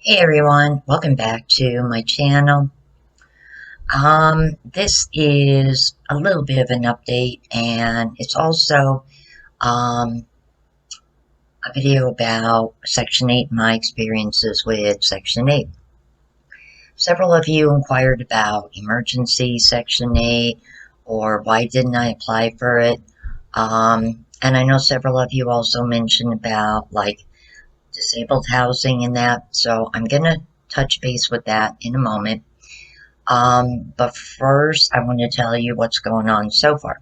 Hey everyone, welcome back to my channel. This is a little bit of an update, and it's also um, a video about Section 8, my experiences with Section 8. Several of you inquired about emergency Section 8, or why didn't I apply for it. And I know several of you also mentioned about disabled housing and that, so I'm gonna touch base with that in a moment. But first, I want to tell you what's going on so far.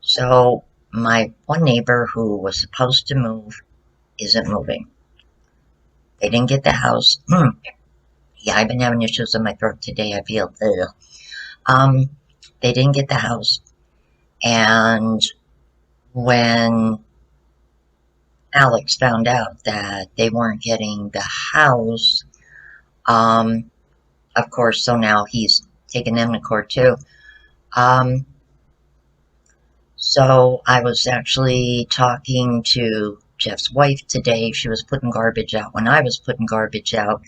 So, my one neighbor who was supposed to move isn't moving. They didn't get the house. Yeah, I've been having issues with my throat today. I feel ugh. They didn't get the house, and when Alex found out that they weren't getting the house, um, of course, so now he's taking them to court too. Um, So I was actually talking to Jeff's wife today. She was putting garbage out when I was putting garbage out,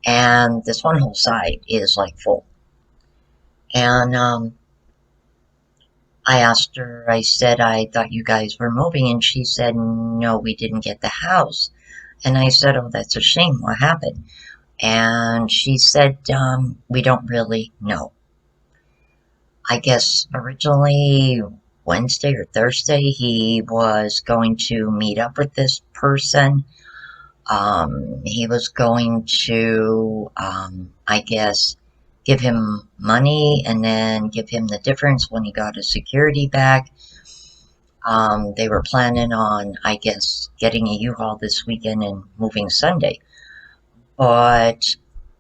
and this one whole side is like full. And I asked her, I said, I thought you guys were moving, and she said, no, we didn't get the house. And I said, oh, that's a shame. What happened? And she said, we don't really know. I guess originally Wednesday or Thursday, he was going to meet up with this person. He was going to, I guess, give him money and then give him the difference when he got his security back. They were planning on, I guess, getting a U-Haul this weekend and moving Sunday. But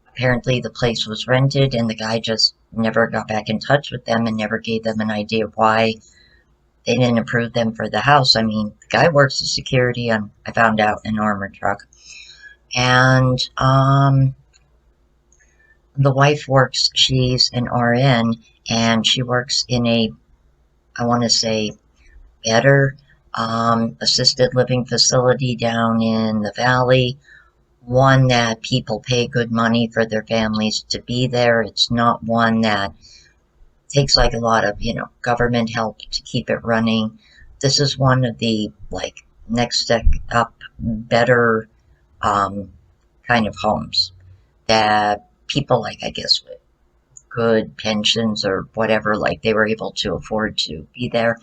apparently the place was rented and the guy just never got back in touch with them and never gave them an idea why they didn't approve them for the house. I mean, the guy works as security on, I found out, an armored truck. And the wife works, she's an RN, and she works in a, I want to say, better assisted living facility down in the valley. One that people pay good money for their families to be there. It's not one that takes like a lot of, government help to keep it running. This is one of the next step up better kind of homes that people I guess with good pensions or whatever, they were able to afford to be there.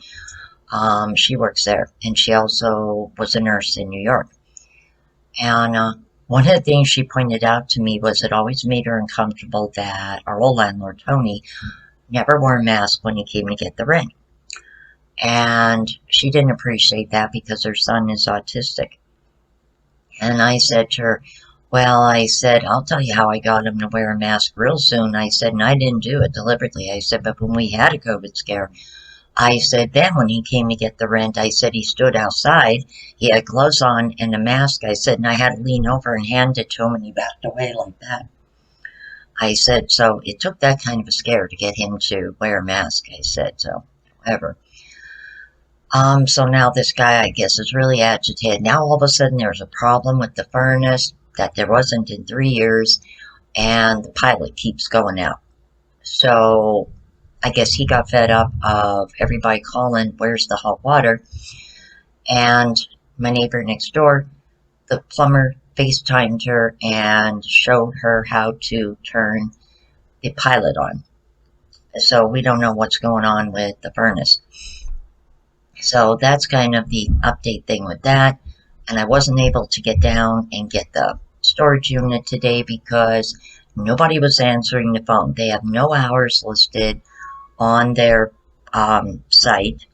She works there, and she also was a nurse in New York. And one of the things she pointed out to me was it always made her uncomfortable that our old landlord, Tony, never wore a mask when he came to get the rent. And she didn't appreciate that because her son is autistic. And I said to her, well, I said, I'll tell you how I got him to wear a mask real soon. I said, and I didn't do it deliberately. I said, but when we had a COVID scare, I said, then when he came to get the rent, I said he stood outside, he had gloves on and a mask. I said, and I had to lean over and hand it to him, and he backed away like that. I said, so it took that kind of a scare to get him to wear a mask. I said, so whatever. So now this guy, I guess, is really agitated. Now all of a sudden there's a problem with the furnace that there wasn't in 3 years, and the pilot keeps going out. So I guess he got fed up of everybody calling, where's the hot water? And my neighbor next door, the plumber, FaceTimed her and showed her how to turn the pilot on. So we don't know what's going on with the furnace. So that's kind of the update thing with that. And I wasn't able to get down and get the storage unit today because nobody was answering the phone. They have no hours listed on their site,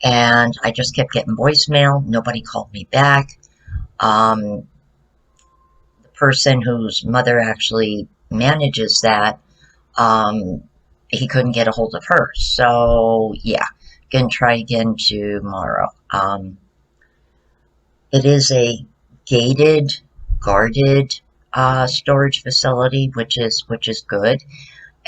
and I just kept getting voicemail. Nobody called me back. The person whose mother actually manages that, he couldn't get a hold of her. So yeah, gonna try again tomorrow. It is a gated, guarded storage facility, which is good.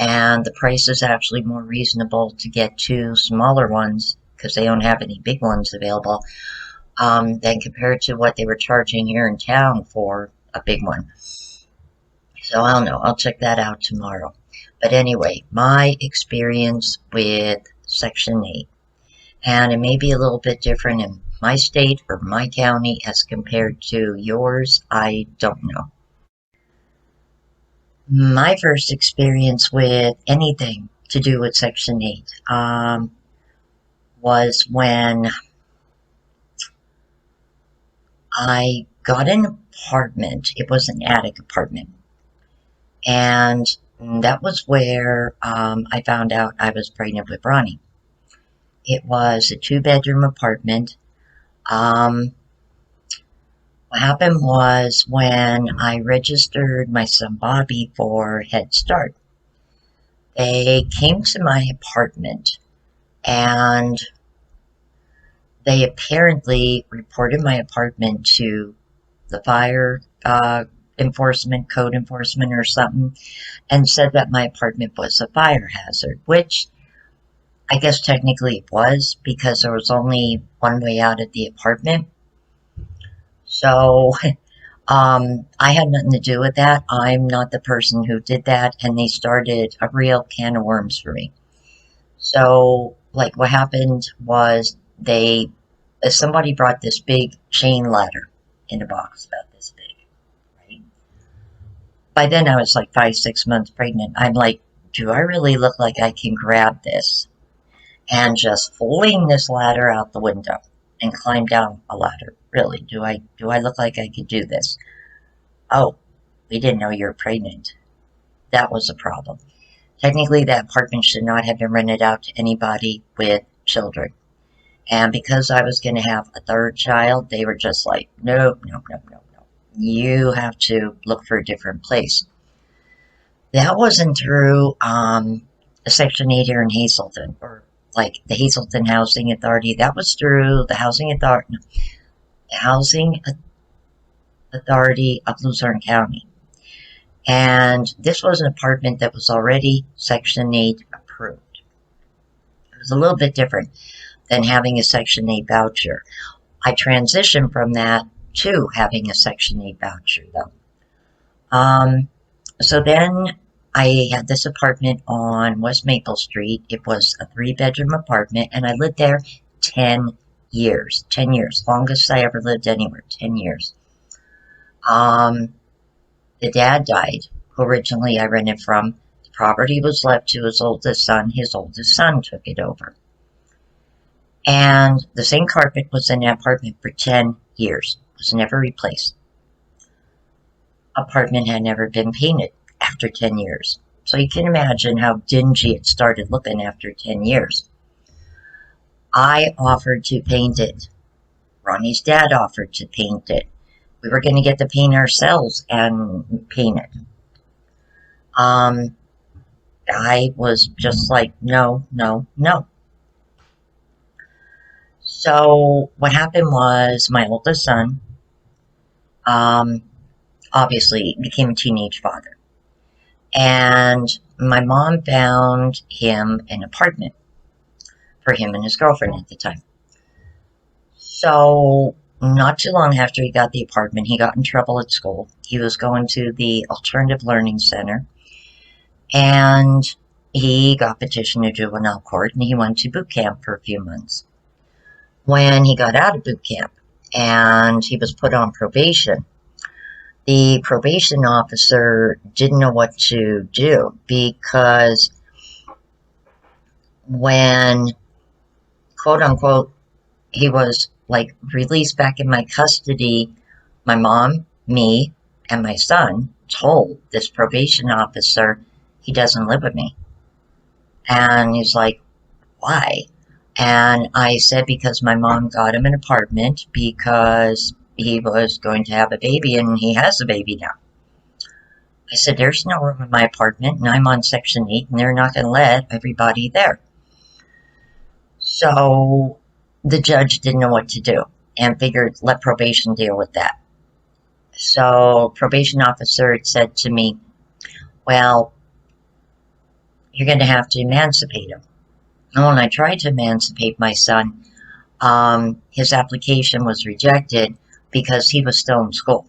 And the price is actually more reasonable to get two smaller ones because they don't have any big ones available than compared to what they were charging here in town for a big one. So I don't know. I'll check that out tomorrow. But anyway, my experience with Section 8. And it may be a little bit different in my state or my county as compared to yours. I don't know. My first experience with anything to do with Section 8 was when I got an apartment. It was an attic apartment. And that was where I found out I was pregnant with Ronnie. It was a 2-bedroom apartment. What happened was when I registered my son Bobby for Head Start, they came to my apartment and they apparently reported my apartment to the fire enforcement, code enforcement or something, and said that my apartment was a fire hazard, which I guess technically it was because there was only one way out of the apartment. So I had nothing to do with that. I'm not the person who did that, and they started a real can of worms for me. So, like, what happened was somebody brought this big chain ladder in a box about this big, right? By then I was like 5, 6 months pregnant. I'm like, do I really look like I can grab this and just fling this ladder out the window and climb down a ladder? Really, do I look like I could do this? Oh, we didn't know you were pregnant. That was a problem. Technically, that apartment should not have been rented out to anybody with children. And because I was going to have a third child, they were just like, nope, nope, nope, nope, nope. You have to look for a different place. That wasn't through a Section 8 here in Hazleton, or like the Hazleton Housing Authority. That was through the Housing Authority of Luzerne County. And this was an apartment that was already Section 8 approved. It was a little bit different than having a Section 8 voucher. I transitioned from that to having a Section 8 voucher, though. So then I had this apartment on West Maple Street. It was a 3-bedroom apartment, and I lived there 10 years. 10 years. Longest I ever lived anywhere. 10 years. The dad died, who originally I rented from. The property was left to his oldest son. His oldest son took it over. And the same carpet was in the apartment for 10 years. It was never replaced. Apartment had never been painted after 10 years. So you can imagine how dingy it started looking after 10 years. I offered to paint it. Ronnie's dad offered to paint it. We were going to get the paint ourselves and paint it. I was just like, no, no, no. So what happened was my oldest son, obviously became a teenage father. And my mom found him an apartment for him and his girlfriend at the time. So not too long after he got the apartment, he got in trouble at school. He was going to the Alternative Learning Center, and he got petitioned to juvenile court, and he went to boot camp for a few months. When he got out of boot camp and he was put on probation, the probation officer didn't know what to do, because when, quote unquote, he was like released back in my custody, my mom, me, and my son told this probation officer he doesn't live with me. And he's like, why? And I said, because my mom got him an apartment because he was going to have a baby, and he has a baby now. I said, there's no room in my apartment, and I'm on Section 8, and they're not going to let everybody there. So the judge didn't know what to do and figured, let probation deal with that. So probation officer had said to me, well, you're going to have to emancipate him. And when I tried to emancipate my son, his application was rejected because he was still in school.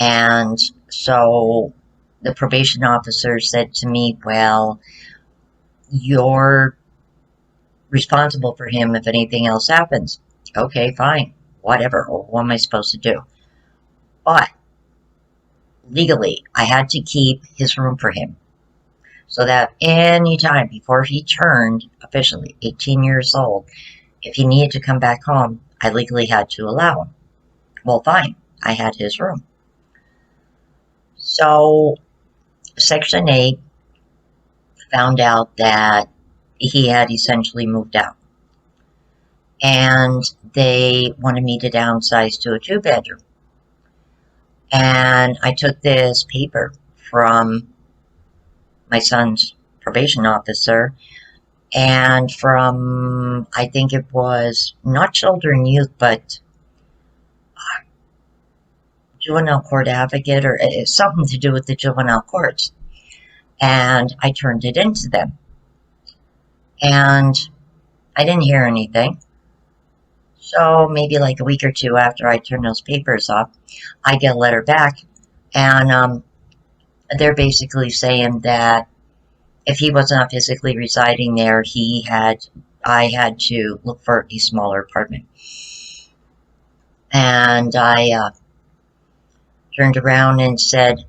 And so the probation officer said to me, well, you're responsible for him if anything else happens. Okay, fine, whatever. What am I supposed to do? But legally, I had to keep his room for him so that any time before he turned officially 18 years old, if he needed to come back home, I legally had to allow him. Well, fine, I had his room. So, Section 8 found out that he had essentially moved out. And they wanted me to downsize to a 2-bedroom. And I took this paper from my son's probation officer and from, I think it was not children youth, but juvenile court advocate, or something to do with the juvenile courts. And I turned it into them. And I didn't hear anything. So maybe like a week or two after I turned those papers off, I get a letter back, and they're basically saying that if he was not physically residing there, I had to look for a smaller apartment. And I turned around and said,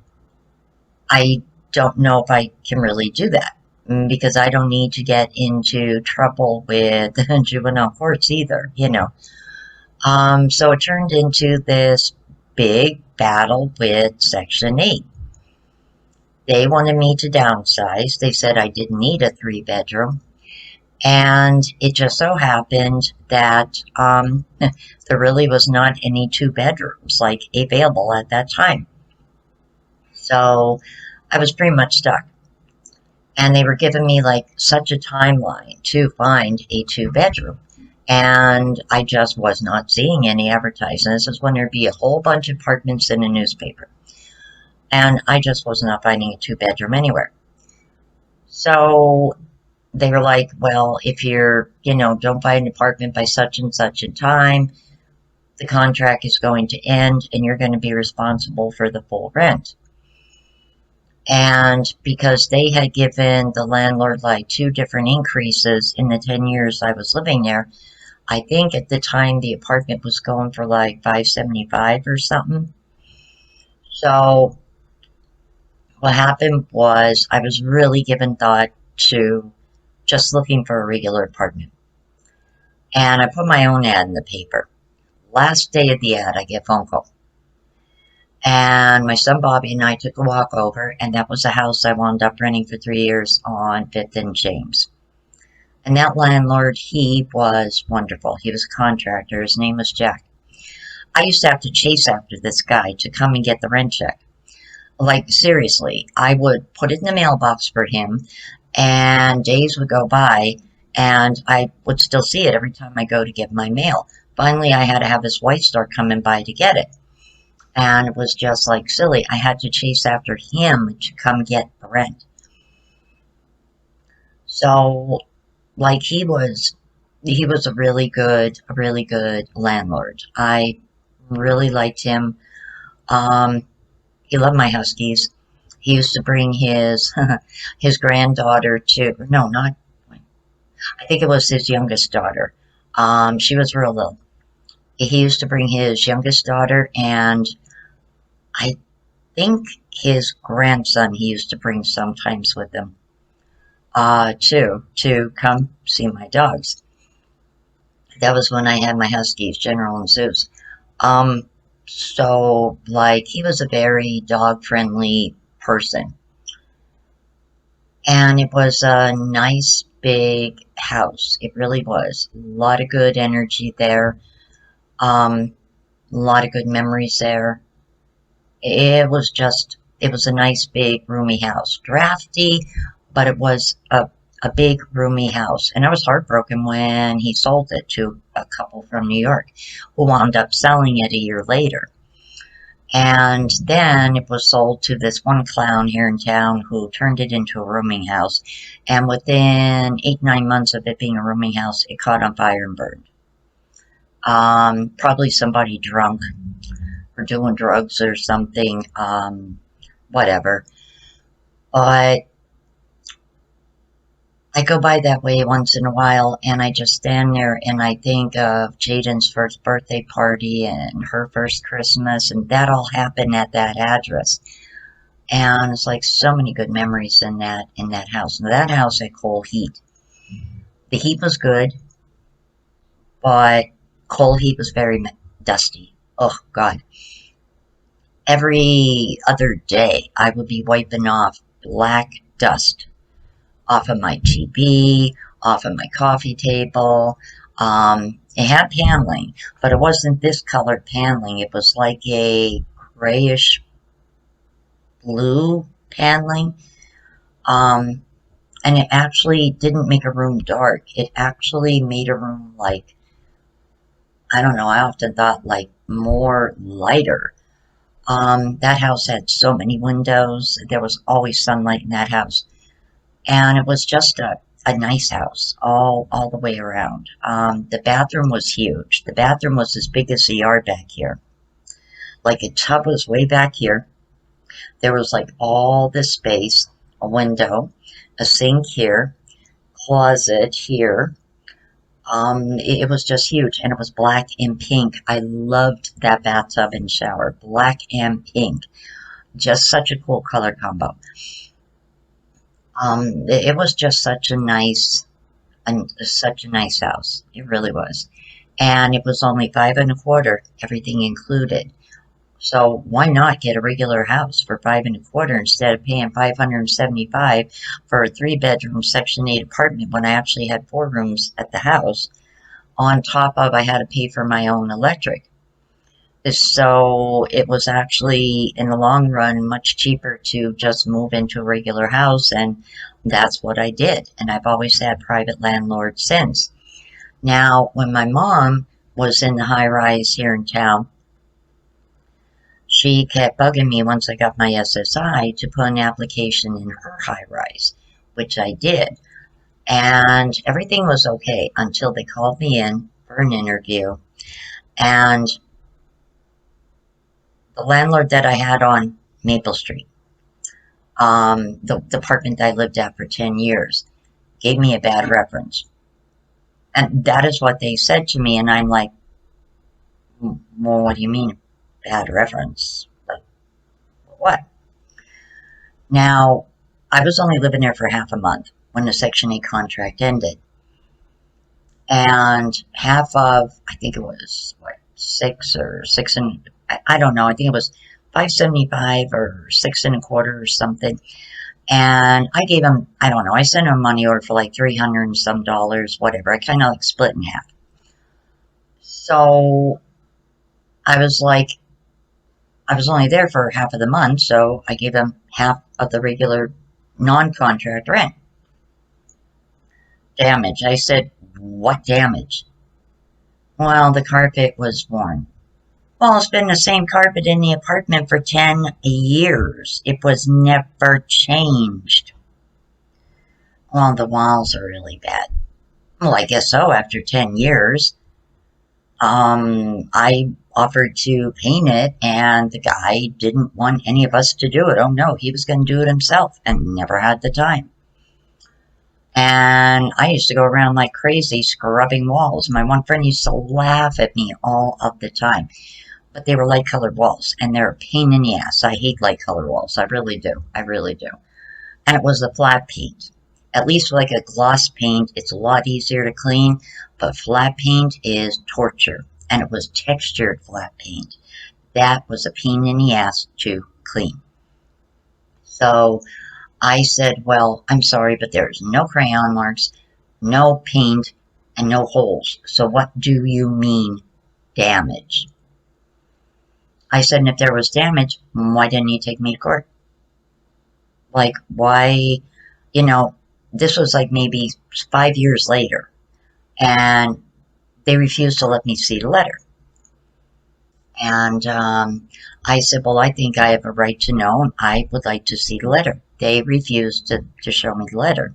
I don't know if I can really do that, because I don't need to get into trouble with juvenile courts either, you know. So it turned into this big battle with Section 8. They wanted me to downsize. They said I didn't need a 3-bedroom. And it just so happened that there really was not any 2-bedrooms like available at that time. So I was pretty much stuck. And they were giving me like such a timeline to find a 2-bedroom. And I just was not seeing any advertising. This is when there'd be a whole bunch of apartments in the newspaper. And I just was not finding a 2-bedroom anywhere. So they were like, well, if you're, don't buy an apartment by such and such a time, the contract is going to end and you're going to be responsible for the full rent. And because they had given the landlord like 2 different increases in the 10 years I was living there, I think at the time the apartment was going for like $575 or something. So what happened was I was really giving thought to just looking for a regular apartment. And I put my own ad in the paper. Last day of the ad, I get a phone call. And my son Bobby and I took a walk over, and that was the house I wound up renting for 3 years on 5th and James. And that landlord, he was wonderful. He was a contractor. His name was Jack. I used to have to chase after this guy to come and get the rent check. Like, seriously, I would put it in the mailbox for him, and days would go by, and I would still see it every time I go to get my mail. Finally, I had to have his wife start coming by to get it. And it was just like silly. I had to chase after him to come get the rent. So, like, he was a really good landlord. I really liked him. He loved my huskies. He used to bring his granddaughter to, no, not, I think it was his youngest daughter. She was real little. He used to bring his youngest daughter, and I think his grandson he used to bring sometimes with him, too, to come see my dogs. That was when I had my huskies, General and Zeus. So, like, he was a very dog-friendly person. And it was a nice, big house. It really was. A lot of good energy there. A lot of good memories there. It was a nice, big, roomy house. Drafty, but it was a big, roomy house. And I was heartbroken when he sold it to a couple from New York who wound up selling it a year later. And then it was sold to this one clown here in town who turned it into a rooming house. And within 8-9 months of it being a rooming house, it caught on fire and burned. Probably somebody drunk or doing drugs or something, whatever. But I go by that way once in a while, and I just stand there and I think of Jaden's first birthday party and her first Christmas, and that all happened at that address. And it's like so many good memories in that house. Now, that house had coal heat. The heat was good, but coal heat was very dusty. Oh God. Every other day I would be wiping off black dust off of my TV, off of my coffee table. It had paneling, but it wasn't this colored paneling. It was like a grayish blue paneling. And it actually didn't make a room dark. It actually made a room like, I don't know, I often thought like more lighter. That house had so many windows. There was always sunlight in that house. And it was just a nice house all the way around. The bathroom was huge. The bathroom was as big as the yard back here. Like a tub was way back here. There was like all this space, a window, a sink here, closet here. It was just huge, and it was black and pink. I loved that bathtub and shower, black and pink. Just such a cool color combo. It was just such a nice house. It really was. And it was only 5.25, everything included. So why not get a regular house for 5.25 instead of paying $575 for a 3-bedroom Section 8 apartment when I actually had 4 rooms at the house? On top of I had to pay for my own electric. So it was actually, in the long run, much cheaper to just move into a regular house, and that's what I did. And I've always had private landlords since. Now, when my mom was in the high-rise here in town, she kept bugging me once I got my SSI to put an application in her high-rise, which I did. And everything was okay until they called me in for an interview. And the landlord that I had on Maple Street, the apartment that I lived at for 10 years, gave me a bad reference. And that is what they said to me, and I'm like, well, what do you mean, bad reference? Like, what? Now, I was only living there for half a month when the Section 8 contract ended. And half of, I think it was, what, 6 or 6 and, I don't know, I think it was $575 or 6.25 or something. And I gave him, I don't know, I sent him money order for like $300 and some dollars, whatever. I kind of like split in half. So I was like, I was only there for half of the month, so I gave him half of the regular non-contract rent. Damage. I said, what damage? Well, the carpet was worn. Well, it's been the same carpet in the apartment for 10 years. It was never changed. Well, the walls are really bad. Well, I guess so, after 10 years. I offered to paint it, and the guy didn't want any of us to do it. Oh no, he was going to do it himself, and never had the time. And I used to go around like crazy scrubbing walls. My one friend used to laugh at me all of the time. But they were light-colored walls, and they're a pain in the ass. I hate light-colored walls. I really do. I really do. And it was a flat paint. At least like a gloss paint, it's a lot easier to clean, but flat paint is torture. And it was textured flat paint. That was a pain in the ass to clean. So I said, well, I'm sorry, but there's no crayon marks, no paint, and no holes. So what do you mean, damage? I said, and if there was damage, why didn't you take me to court? Like, why, you know, this was like maybe 5 years later, and they refused to let me see the letter. And I said, well, I think I have a right to know, and I would like to see the letter. They refused to show me the letter.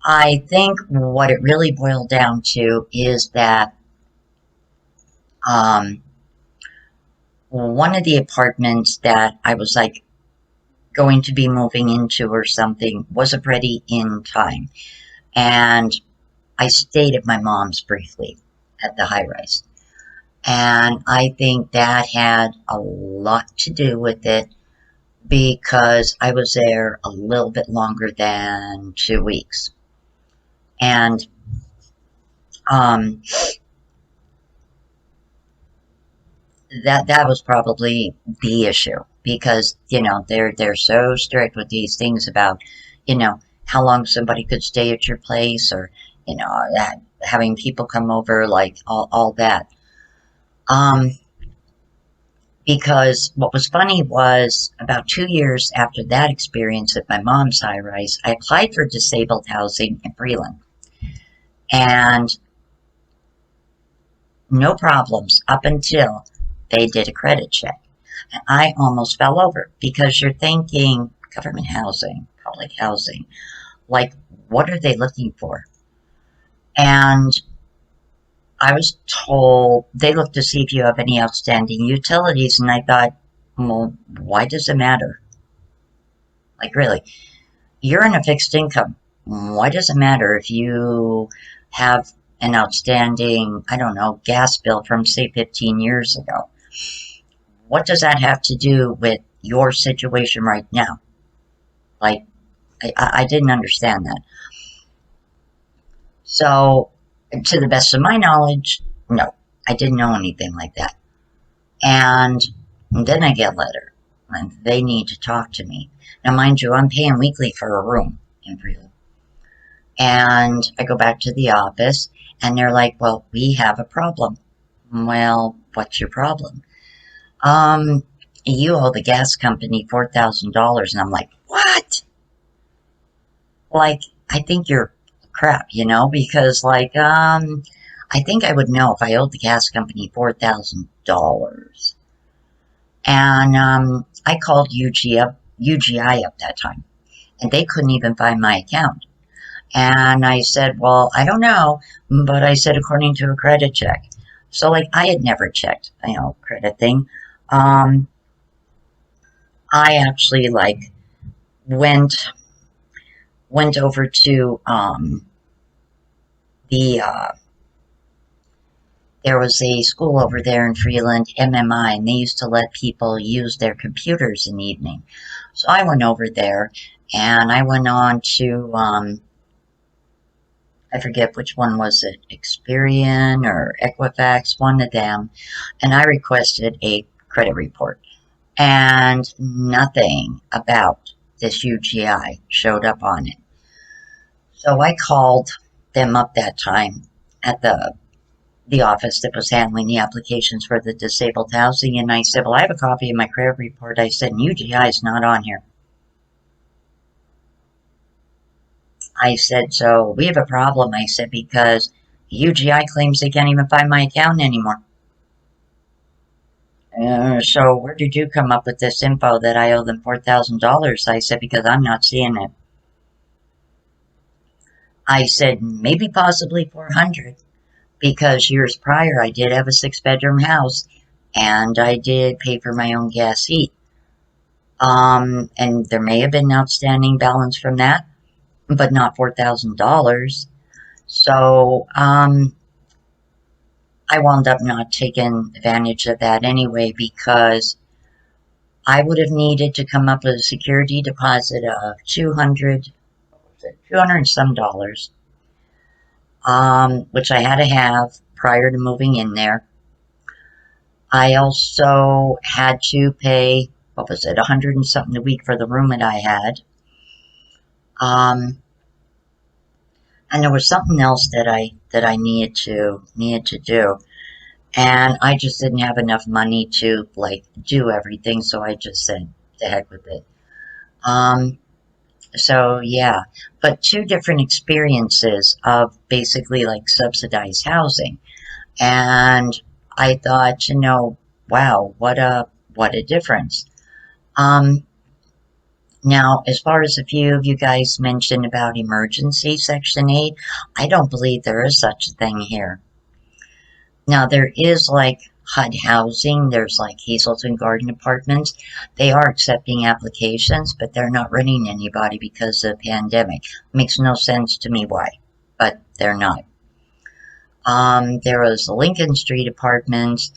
I think what it really boiled down to is that one of the apartments that I was like going to be moving into or something, wasn't ready in time. And I stayed at my mom's briefly at the high rise. And I think that had a lot to do with it because I was there a little bit longer than 2 weeks. And um, that was probably the issue because they're so strict with these things about how long somebody could stay at your place or having people come over, like all that. Um, because what was funny was about 2 years after that experience at my mom's high rise, I applied for disabled housing in Freeland. And no problems up until they did a credit check. And I almost fell over because you're thinking government housing, public housing, like what are they looking for? And I was told they look to see if you have any outstanding utilities, and I thought, well, why does it matter? Like, really, you're in a fixed income. Why does it matter if you have an outstanding, I don't know, gas bill from, say, 15 years ago? What does that have to do with your situation right now? Like, I didn't understand that. So, to the best of my knowledge, no, I didn't know anything like that. And then I get a letter, and they need to talk to me. Now, mind you, I'm paying weekly for a room in Freeland. And I go back to the office, and they're like, well, we have a problem. Well, what's your problem? You owe the gas company $4,000. And I'm like, what? Like, I think you're crap, because I think I would know if I owed the gas company $4,000. And I called UGI up that time, and they couldn't even find my account. And I said, well, I don't know, but I said according to a credit check. So, like, I had never checked, credit thing. I actually, like, went over to there was a school over there in Freeland, MMI, and they used to let people use their computers in the evening. So I went over there, and I went on to, I forget which one was it, Experian or Equifax, one of them, and I requested a credit report. And nothing about this UGI showed up on it. So I called them up that time at the office that was handling the applications for the disabled housing, and I said, well, I have a copy of my credit report. I said, UGI is not on here. I said, so we have a problem. I said, because UGI claims they can't even find my account anymore. So where did you come up with this info that I owe them $4,000? I said, because I'm not seeing it. I said, maybe possibly 400, because years prior I did have a 6-bedroom house, and I did pay for my own gas heat. And there may have been an outstanding balance from that, but not $4,000. So, I wound up not taking advantage of that anyway, because I would have needed to come up with a security deposit of $200 and some dollars, which I had to have prior to moving in there. I also had to pay, what was it, $100 and something a week for the room that I had. And there was something else that I needed to do, and I just didn't have enough money to like do everything, so I just said to heck with it. So yeah, but 2 different experiences of basically like subsidized housing, and I thought, wow, what a difference. Now, as far as a few of you guys mentioned about emergency Section 8, I don't believe there is such a thing here. Now, there is like HUD housing. There's like Hazleton Garden Apartments. They are accepting applications, but they're not renting anybody because of the pandemic. Makes no sense to me why, but they're not. There was the Lincoln Street Apartments,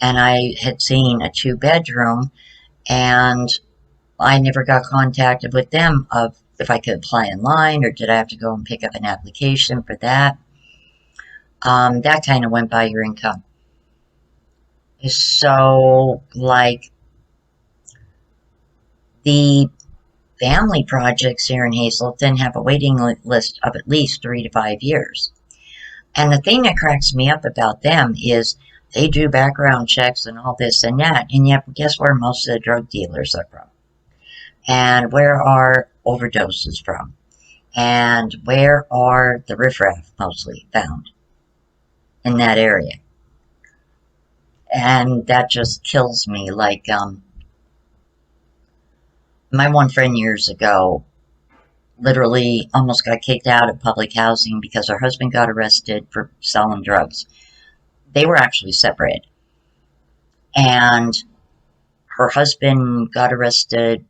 and I had seen a 2-bedroom, and I never got contacted with them of if I could apply online or did I have to go and pick up an application for that. That kind of went by your income. So, like, the family projects here in Hazleton have a waiting list of at least 3 to 5 years. And the thing that cracks me up about them is they do background checks and all this and that, and yet guess where most of the drug dealers are from? And where are overdoses from? And where are the riffraff mostly found? In that area. And that just kills me. Like, my one friend years ago literally almost got kicked out of public housing because her husband got arrested for selling drugs. They were actually separated. And her husband got arrested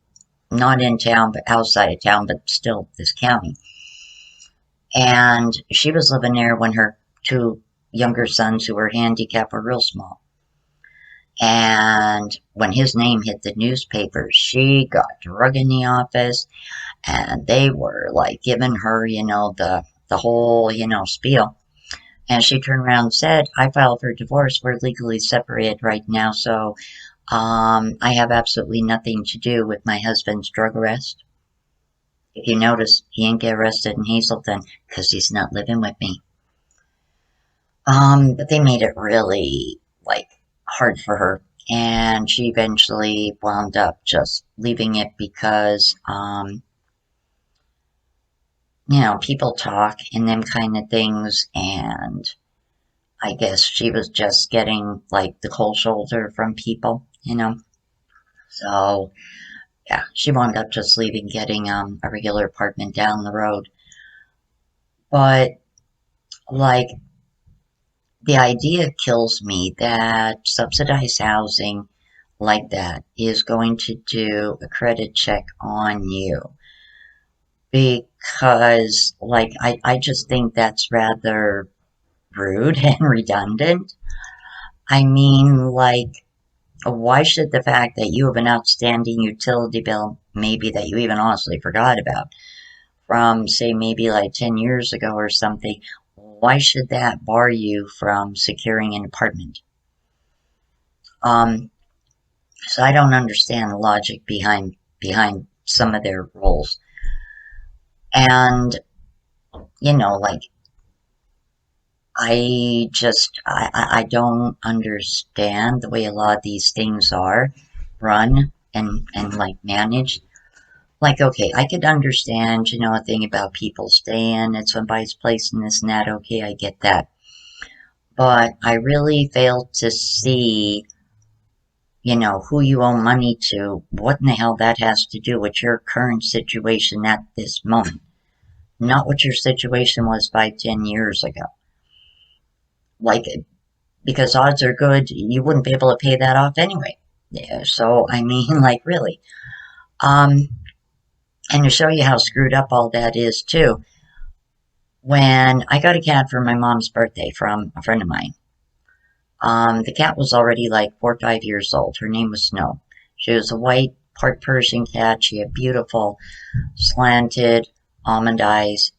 not in town, but outside of town, but still this county. And she was living there when her 2 younger sons who were handicapped were real small. And when his name hit the newspapers, she got drug in the office, and they were like giving her, the whole, spiel. And she turned around and said, I filed for divorce. We're legally separated right now, so I have absolutely nothing to do with my husband's drug arrest. If you notice, he didn't get arrested in Hazleton because he's not living with me. But they made it really, like, hard for her. And she eventually wound up just leaving it because, people talk and them kind of things. And I guess she was just getting, like, the cold shoulder from people, So, yeah, she wound up just leaving, getting a regular apartment down the road. But, like, the idea kills me that subsidized housing like that is going to do a credit check on you. Because, like, I just think that's rather rude and redundant. I mean, like, why should the fact that you have an outstanding utility bill, maybe that you even honestly forgot about, from, say, maybe like 10 years ago or something, why should that bar you from securing an apartment? So I don't understand the logic behind some of their rules. And, like, I don't understand the way a lot of these things are run and like managed. Like, okay, I could understand, a thing about people staying at somebody's place and this and that. Okay, I get that. But I really fail to see, who you owe money to, what in the hell that has to do with your current situation at this moment. Not what your situation was 5, 10 years ago. Like, because odds are good you wouldn't be able to pay that off anyway. Yeah, so, I mean, like, really. And to show you how screwed up all that is, too, when I got a cat for my mom's birthday from a friend of mine, the cat was already like 4 or 5 years old. Her name was Snow. She was a white, part Persian cat. She had beautiful, slanted, almond eyes,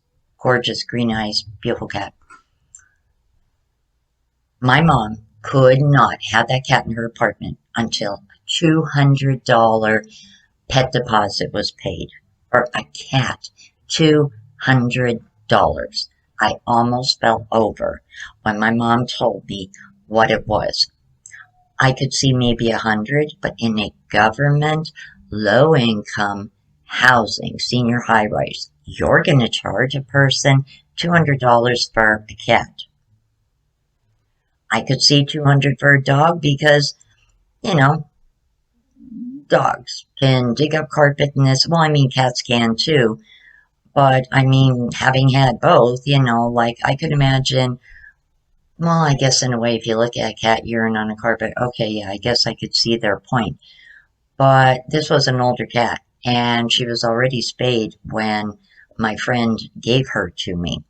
gorgeous green eyes, beautiful cat. My mom could not have that cat in her apartment until a $200 pet deposit was paid. For a cat, $200. I almost fell over when my mom told me what it was. I could see maybe 100, but in a government low-income housing, senior high-rise, you're going to charge a person $200 for a cat. I could see $200 for a dog because, dogs can dig up carpet and this. Well, I mean, cats can too. But, I mean, having had both, like, I could imagine Well, I guess in a way, if you look at a cat urine on a carpet, okay, yeah, I guess I could see their point. But this was an older cat, and she was already spayed when my friend gave her to me.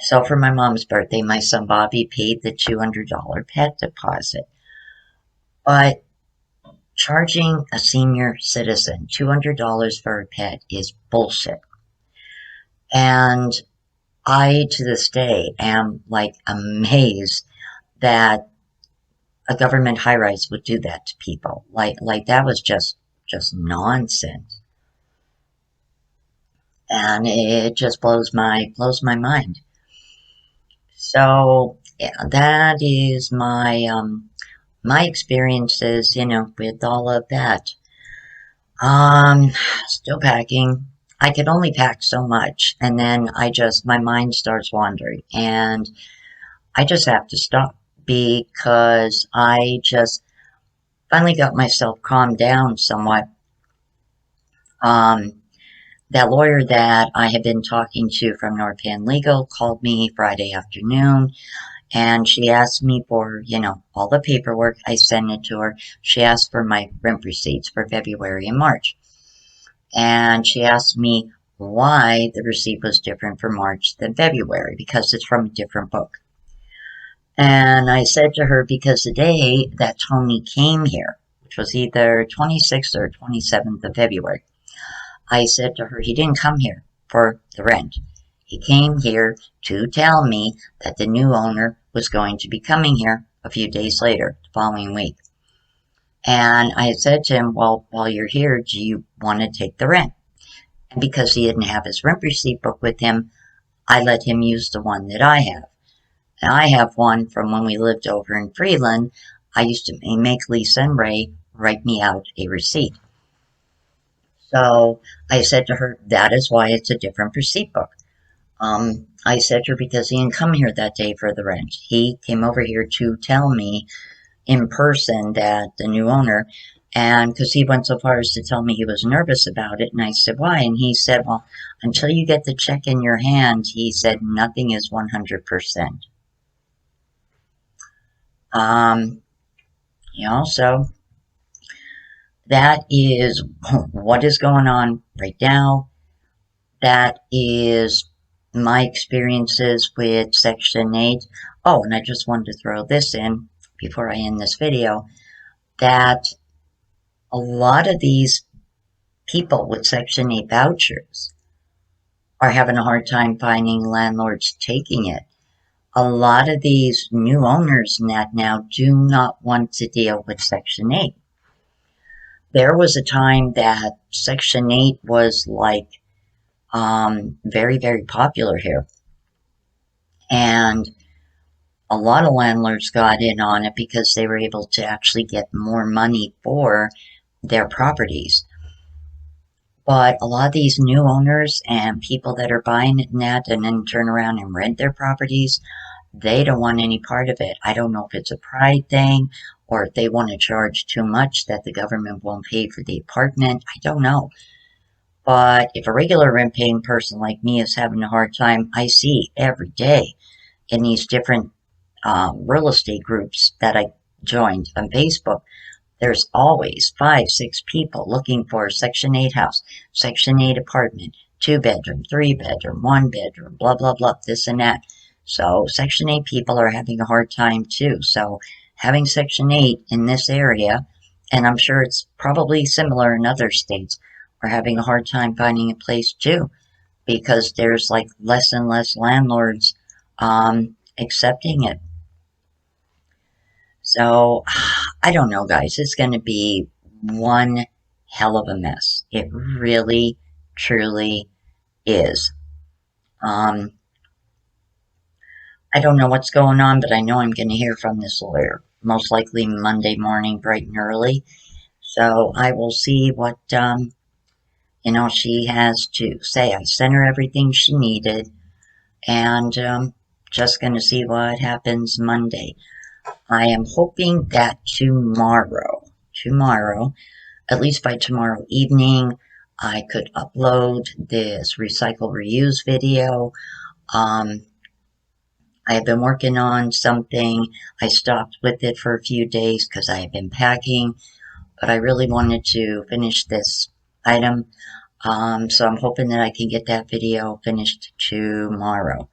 So for my mom's birthday, my son Bobby paid the $200 pet deposit. But charging a senior citizen $200 for a pet is bullshit. And I, to this day, am like amazed that a government high rise would do that to people. Like that was just nonsense. And it just blows my mind. So yeah, that is my experiences, with all of that. Um, Still packing. I could only pack so much, and then my mind starts wandering, and I just have to stop because I just finally got myself calmed down somewhat. Um, that lawyer that I had been talking to from Norpan Legal called me Friday afternoon, and she asked me for, all the paperwork. I sent it to her. She asked for my rent receipts for February and March. And she asked me why the receipt was different for March than February, because it's from a different book. And I said to her, because the day that Tony came here, which was either 26th or 27th of February, I said to her, he didn't come here for the rent. He came here to tell me that the new owner was going to be coming here a few days later, the following week. And I said to him, well, while you're here, do you want to take the rent? And because he didn't have his rent receipt book with him, I let him use the one that I have. And I have one from when we lived over in Freeland. I used to make Lisa and Ray write me out a receipt. So I said to her, that is why it's a different receipt book. I said to her, because he didn't come here that day for the rent. He came over here to tell me in person that the new owner, and because he went so far as to tell me he was nervous about it, and I said, why? And he said, well, until you get the check in your hand, he said, nothing is 100%. So that is what is going on right now. That is my experiences with Section 8. Oh, and I just wanted to throw this in before I end this video, that a lot of these people with Section 8 vouchers are having a hard time finding landlords taking it. A lot of these new owners now do not want to deal with Section 8. There was a time that Section 8 was like very, very popular here. And a lot of landlords got in on it because they were able to actually get more money for their properties. But a lot of these new owners and people that are buying it net and then turn around and rent their properties, they don't want any part of it. I don't know if it's a pride thing or if they want to charge too much that the government won't pay for the apartment. I don't know. But if a regular rent paying person like me is having a hard time, I see every day in these different real estate groups that I joined on Facebook, there's always 5, 6 people looking for a Section 8 house, Section 8 apartment, 2-bedroom, 3-bedroom, 1-bedroom, blah, blah, blah, this and that. So Section 8 people are having a hard time too. So having Section 8 in this area, and I'm sure it's probably similar in other states, are having a hard time finding a place too, because there's like less and less landlords accepting it. So, I don't know, guys. It's going to be one hell of a mess. It really, truly is. I don't know what's going on, but I know I'm going to hear from this lawyer, most likely Monday morning, bright and early. So I will see what, she has to say. I sent her everything she needed, and just going to see what happens Monday. I am hoping that tomorrow, at least by tomorrow evening, I could upload this recycle reuse video. I have been working on something. I stopped with it for a few days because I have been packing, but I really wanted to finish this item. So I'm hoping that I can get that video finished tomorrow.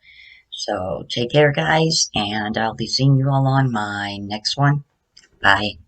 So take care, guys, and I'll be seeing you all on my next one. Bye.